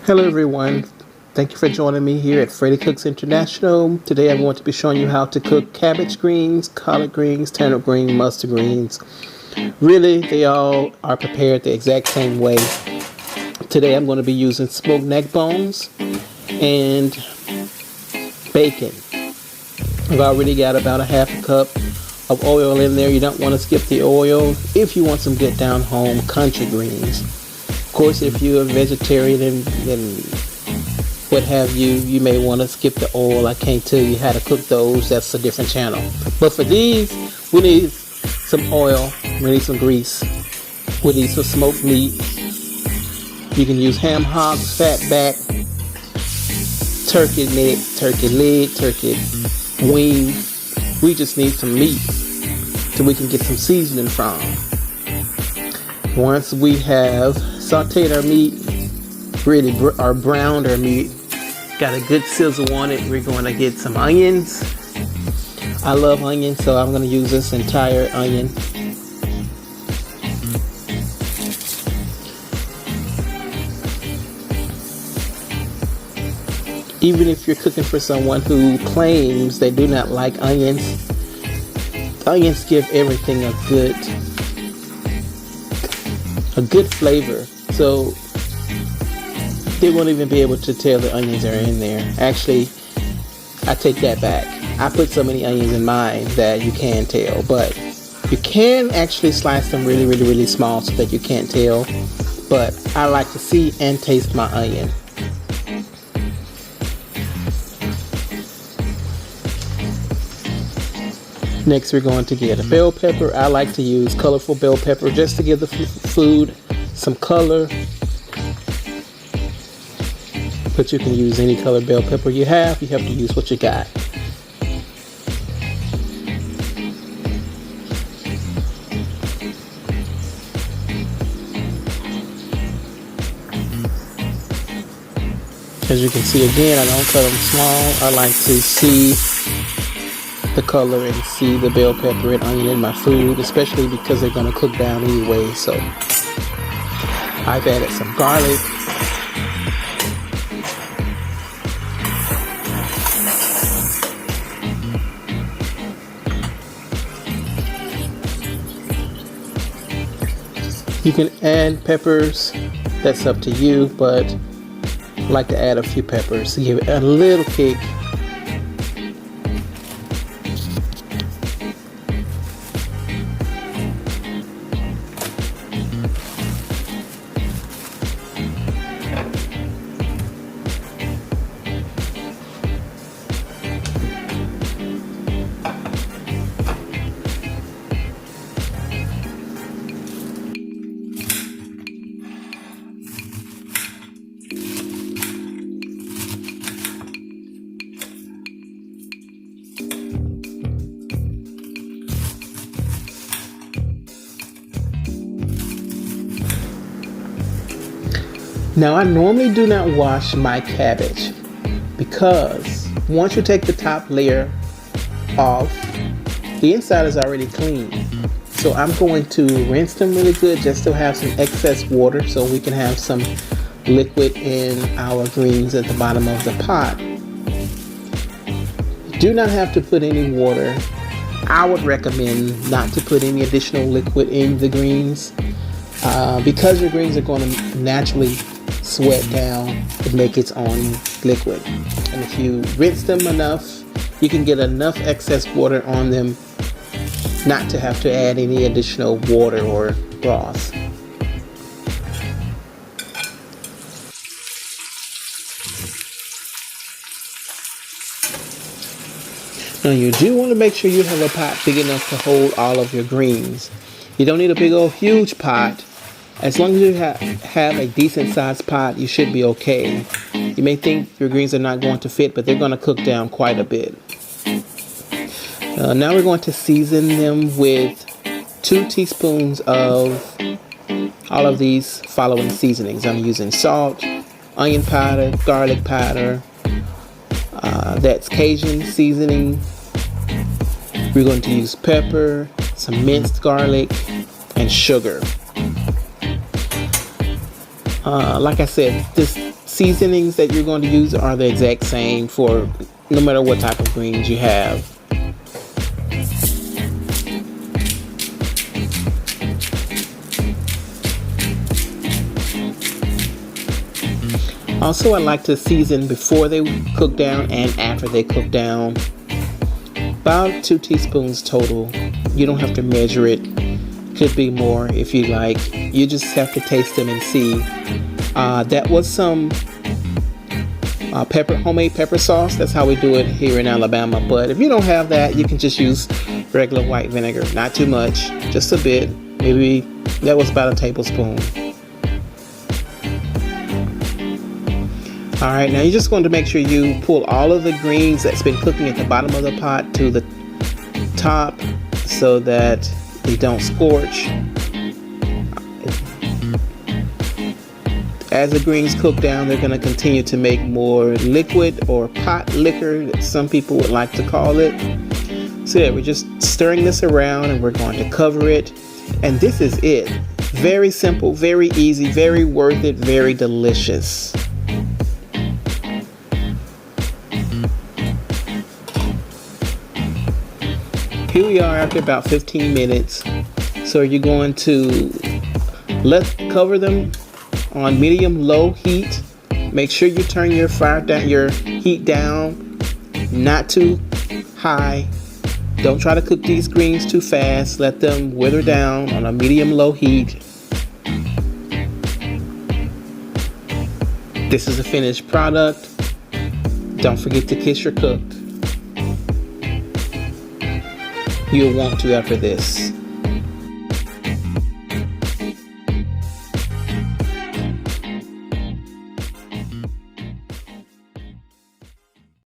Hello everyone, thank you for joining me here at Freddy Cooks International. Today I'm going to be showing you how to cook cabbage greens, collard greens, turnip greens, mustard greens. Really, they all are prepared the exact same way. Today I'm going to be using smoked neck bones and bacon. I've already got about a half a cup of oil in there. You don't want to skip the oil if you want some good down home country greens. Of course, if you're a vegetarian and what have you, you may want to skip the oil. I can't tell you how to cook those. That's a different channel. But for these, we need some oil. We need some grease. We need some smoked meat. You can use ham hocks, fat back, turkey neck, turkey leg, turkey wing. We just need some meat so we can get some seasoning from. Once we have sauteed our meat, really browned our meat, got a good sizzle on it, we're going to get some onions. I love onions, so I'm going to use this entire onion. Even if you're cooking for someone who claims they do not like onions, onions give everything a good flavor. So they won't even be able to tell the onions are in there. Actually, I take that back. I put so many onions in mine that you can tell, but you can actually slice them really small so that you can't tell. But I like to see and taste my onion. Next, we're going to get a bell pepper. I like to use colorful bell pepper just to give the food some color. But you can use any color bell pepper you have. You have to use what you got. As you can see, again, I don't cut them small. I like to see the color and see the bell pepper and onion in my food, especially because they're going to cook down anyway. So I've added some garlic, you can add peppers, that's up to you, but I like to add a few peppers to give it a little kick. Now, I normally do not wash my cabbage because once you take the top layer off, the inside is already clean. So I'm going to rinse them really good just to have some excess water so we can have some liquid in our greens at the bottom of the pot. You do not have to put any water. I would recommend not to put any additional liquid in the greens because your greens are going to naturally sweat down to make its own liquid. And if you rinse them enough, you can get enough excess water on them not to have to add any additional water or broth. Now, you do want to make sure you have a pot big enough to hold all of your greens. You don't need a big old huge pot. As long as you have a decent sized pot, you should be okay. You may think your greens are not going to fit, but they're going to cook down quite a bit. Now we're going to season them with 2 teaspoons of all of these following seasonings. I'm using salt, onion powder, garlic powder, that's Cajun seasoning. We're going to use pepper, some minced garlic, and sugar. Like I said, this seasonings that you're going to use are the exact same for no matter what type of greens you have. Also, I like to season before they cook down and after they cook down. About 2 teaspoons total. You don't have to measure it. Could be more if you like. You just have to taste them and see. That was some homemade pepper sauce. That's how we do it here in Alabama. But if you don't have that, you can just use regular white vinegar. Not too much, just a bit. Maybe that was about a tablespoon. All right, now you're just going to make sure you pull all of the greens that's been cooking at the bottom of the pot to the top so that they don't scorch. As the greens cook down, they're going to continue to make more liquid or pot liquor, that some people would like to call it. So yeah, we're just stirring this around and we're going to cover it. And this is it. Very simple, very easy, very worth it, very delicious. Here we are after about 15 minutes. So you're going to cover them on medium-low heat. Make sure you turn your heat down, not too high. Don't try to cook these greens too fast. Let them wither down on a medium-low heat. This is a finished product. Don't forget to kiss your cook. You'll want to after this.